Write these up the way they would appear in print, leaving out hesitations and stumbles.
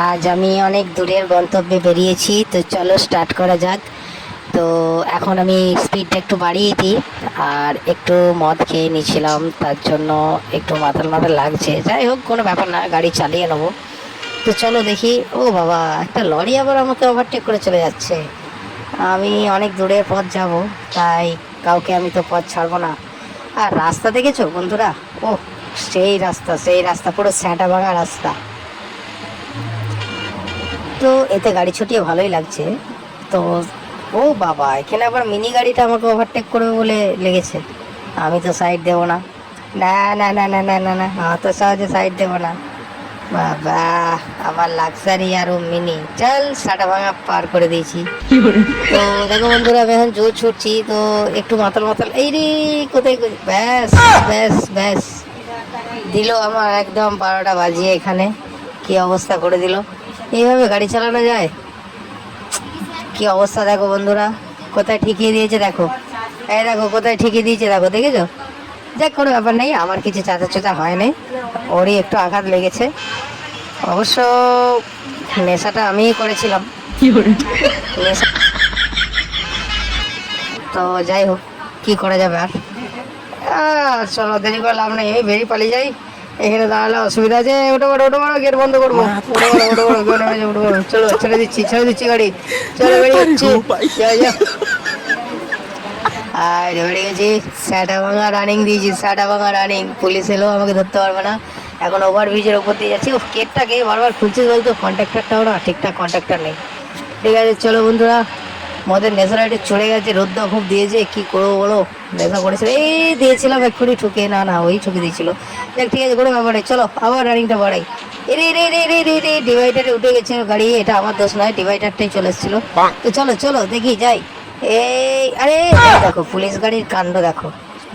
আজ আমি অনেক দূরের গন্তব্যে বেরিয়েছি, তো চলো স্টার্ট করা যাক। তো এখন আমি স্পিডটা একটু বাড়িয়ে দিই, আর একটু মদ খেয়ে নিয়েছিলাম, তার জন্য একটু মাতাল মাতাল লাগছে। যাই হোক, কোনো ব্যাপার না, গাড়ি চালিয়ে নেবো। তো চলো দেখি। ও বাবা, একটা লরি আবার আমাকে ওভারটেক করে চলে যাচ্ছে। আমি অনেক দূরের পথ যাব, তাই কাউকে আমি তো পথ ছাড়বো না। আর রাস্তা দেখেছো বন্ধুরা? ও, সেই রাস্তা, সেই রাস্তা, পুরো স্যাঁটা ভাঙা রাস্তা। তো এতে গাড়ি ছুটিয়ে ভালোই লাগছে। তো ও বাবা, এখানে আবার মিনি গাড়িটা আমাকে ওভারটেক করবে বলে লেগেছে। আমি তো সাইড দেবো না। না না না না না না না, অত সহজে সাইড দেবো না। বাবা, আমার লাক্সারি আর ও মিনি, চল সাটা ভাঙা পার করে দিয়েছি। তো দেখো বন্ধুরা, আমি এখন জোর ছুটছি, তো একটু মাতাল মাতাল, এই রে, কোথায় ব্যাস ব্যাস ব্যাস, দিল আমার একদম 12টা বাজিয়ে এখানে। কি অবস্থা করে দিল! এইভাবে গাড়ি চালানো যায়? কি অবস্থা দেখো বন্ধুরা, কোথায় ঠেকিয়ে দিয়েছে দেখো। এই দেখো কোথায় ঠেকিয়ে দিয়েছে, দেখো, দেখেছো? যাক, কোনো ব্যাপার নেই, আমার কিছু চাচা চোচা হয় নাই, ওরই একটু আঘাত লেগেছে। অবশ্য নেশাটা আমিই করেছিলাম। নেশা, তো যাই হোক, কি করা যাবে আর। চলো, দেরি করে লাভ নেই, এই বেরিয়ে পালিয়ে যাই। এখানে দাঁড়ালে অসুবিধা আছে। ওটা বড়, ওটা বড়, গেট বন্ধ করবো। ওটা বড়, ওটা বড়, কেউ নেমে যাবে, ওটা বড়। চলো, ছেড়ে দিচ্ছি, ছেড়ে দিচ্ছি গাড়ি। চলো, বেরিয়ে যাচ্ছি। যাও যাও। আর ধরে গেছি, স্যাটা ভাঙা রানিং দিয়েছি, স্যাটা ভাঙা রানিং। পুলিশ এলো, আমাকে ধরতে পারবে না। এখন ওভার ব্রিজের ওপর দিয়ে যাচ্ছি। ও, গেটটাকে বারবার খুলছিস বলতো, কন্ট্রাক্টরটাও না ঠিকঠাক কন্ট্রাক্টর নেই। ঠিক আছে, চলো বন্ধুরা, মদের নেশাটা একটু চড়ে গেছে, রোদ্দা খুব দিয়েছে, কি করবো বলো। নেশা করেছিল, এই দিয়েছিলাম এক্ষুনি ঠুকে, না না, ওই ঠুকে দিয়েছিল। দেখ, ঠিক আছে, কোনো ব্যাপার নেই, চলো আবার রানিংটা বাড়াই। রে রে রে রে রে রে, ডিভাইডারে উঠে গেছে গাড়ি, এটা আমার দোষ নয়, ডিভাইডারটাই চলে এসেছিল। তো চলো চলো দেখি যাই। এই আরে, দেখো পুলিশ গাড়ির কাণ্ড দেখো।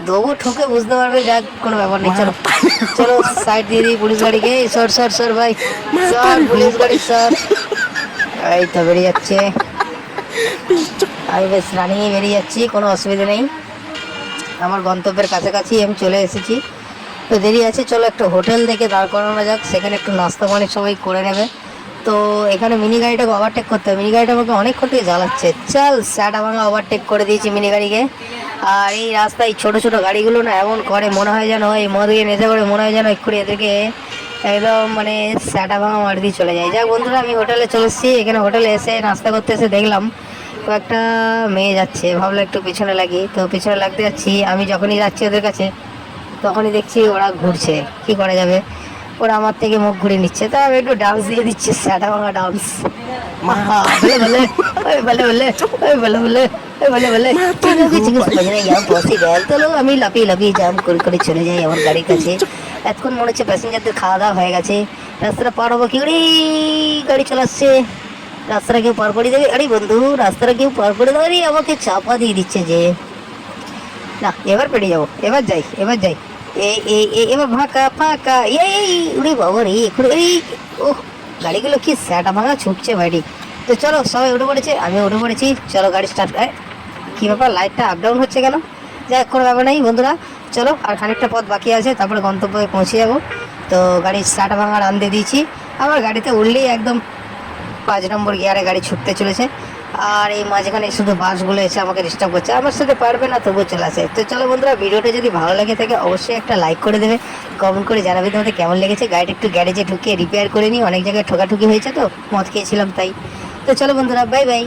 তবু ঠুকে বুঝতে পারবে, যাক কোনো ব্যাপার নেই, চলো চলো সাইড দিয়ে দিই পুলিশ গাড়িকে। এই সর সর সর ভাই, সর পুলিশ গাড়ি সর। এই তো বেরিয়ে যাচ্ছে, আমি বেশ রানিংয়ে বেরিয়ে যাচ্ছি, কোনো অসুবিধা নেই। আমার গন্তব্যের কাছাকাছি আমি চলে এসেছি। তো দেরি আছে, চলো একটা হোটেল দেখে দাঁড় করানো যাক, সেখানে একটু নাস্তা পানি সবাই করে নেবে। তো এখানে মিনি গাড়িটাকে ওভারটেক করতে হবে, মিনি গাড়িটা আমাকে অনেকক্ষণ থেকে জ্বালাচ্ছে। চল, স্যাটা ভাঙা ওভারটেক করে দিয়েছি মিনি গাড়িকে। আর এই রাস্তায় ছোট ছোট গাড়িগুলো না এমন করে, মনে হয় যেন এই মদ গিয়ে নেশা করে, মনে হয় যেন এক্ষুনি এদেরকে একদম মানে স্যাটা ভাঙা মার দিয়ে চলে যায়। যাক বন্ধুরা, আমি হোটেলে চলে এসেছি। এখানে হোটেলে এসে নাস্তা করতে এসে দেখলাম কয়েকটা মেয়ে যাচ্ছে, ভাবলাম একটু পিছনে লাগি। তো পিছনে লাগতে যাচ্ছি, আমি যখনই যাচ্ছি ওদের কাছে, তখনই দেখছি ওরা ঘুরছে। কি করা যাবে, ওরা আমার থেকে মুখ ঘুরে নিচ্ছে, তা আমি একটু ডান্স দিয়ে দিচ্ছি, স্যাটা ভাঙা ডান্স। বলে বলে, ওই বলে বলে, ওই বলে বলে, ওই বলে বলে, ঠিক আছে ঠিক আছে, বাজে না, ইয়া পসিবল। চলো, আমি লাফিয়ে লাফিয়ে জাম করে করে চলে যাই আমার গাড়ির কাছে। এতক্ষণ মনে হচ্ছে প্যাসেঞ্জারদের খাওয়া দাওয়া হয়ে গেছে। রাস্তাটা পার হবো কি করে, গাড়ি চালাচ্ছে, রাস্তাটা কেউ পার করে দেবে। আরে বন্ধু, রাস্তাটা কেউ পার করে দেবে, আমাকে চাপা দিয়ে দিচ্ছে যে। না, এবার পেরিয়ে যাবো, এবার যাই, এবার যাই। এই এই এই, এবার ফাঁকা ফাঁকা, এই উড়ে বাবা রে, এক্ষুনি এই, ও, গাড়িগুলো কি স্যাটা ভাঙা ছুটছে বাড়ি। তো চলো, সবাই উঠে পড়েছে, আমি উঠে পড়েছি, চলো গাড়ি স্টার্ট। কী ব্যাপার, লাইটটা আপ ডাউন হচ্ছে কেন? যাই, কোনো ব্যাপার নেই বন্ধুরা, চলো আর খানিকটা পথ বাকি আছে, তারপরে গন্তব্যে পৌঁছে যাবো। তো গাড়ির স্টার্ট ভাঙা রান দিয়ে দিয়েছি। আমার গাড়িতে উঠলেই একদম 5 নম্বর গিয়ারে গাড়ি ছুটতে চলেছে। আর এই মাঝখানে শুধু বাসগুলো এসে আমাকে ডিস্টার্ব করছে, আমার সাথে পারবে না, তবুও চলে আসে। তো চলো বন্ধুরা, ভিডিওটা যদি ভালো লাগে থাকে অবশ্যই একটা লাইক করে দেবে, কমেন্ট করে জানাবে তোমাদের কেমন লেগেছে। গাড়িটা একটু গ্যারেজে ঢুকিয়ে রিপেয়ার করে নিই, অনেক জায়গায় ঠোকাঠুকি হয়েছে, তো মদ খেয়েছিলাম তাই। তো চলো বন্ধুরা, বাই বাই।